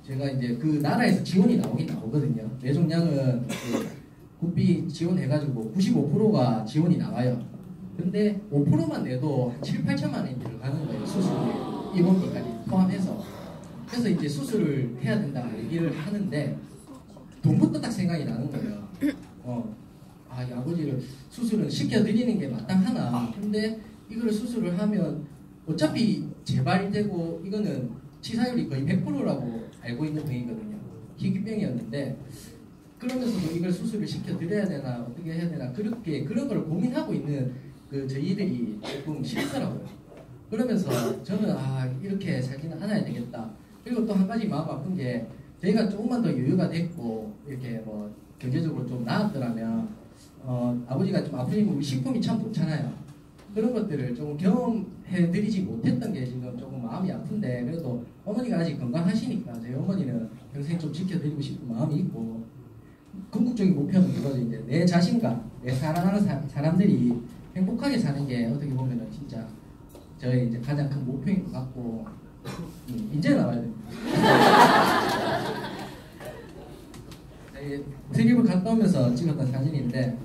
제가 이제 그 나라에서 지원이 나오긴 나오거든요. 뇌종양은 그 국비 지원해가지고 95%가 지원이 나와요. 근데 5%만 내도 한 7, 8천만 원이 들어가는 거예요. 수술비, 입원비까지 포함해서. 그래서 이제 수술을 해야 된다 얘기를 하는데 돈부터 딱 생각이 나는 거예요. 이 아버지를 수술을 시켜드리는 게 마땅하나. 근데 이거를 수술을 하면 어차피 재발이 되고 이거는 치사율이 거의 100%라고 알고 있는 병이거든요. 희귀병이었는데 그러면서도 이걸 수술을 시켜드려야 되나 어떻게 해야 되나 그런 걸 고민하고 있는 그 저희들이 조금 싫더라고요. 그러면서 저는 이렇게 살지는 않아야 되겠다. 그리고 또 한 가지 마음 아픈 게 저희가 조금만 더 여유가 됐고 이렇게 뭐 경제적으로 좀 나았더라면 아버지가 좀 아프시면 우리 식품이 참 좋잖아요. 그런 것들을 조금 경험해드리지 못했던 게 지금 조금 마음이 아픈데 그래도 어머니가 아직 건강하시니까 저희 어머니는 평생 좀 지켜드리고 싶은 마음이 있고 궁극적인 목표는 그거죠. 이제 내 자신과 내 사랑하는 사람들이 행복하게 사는 게 어떻게 보면은 진짜 저의 이제 가장 큰 목표인 것 같고 이제 나와야 됩니다. 트립을 갔다 오면서 찍었던 사진인데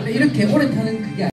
이렇게 오래 타는 그게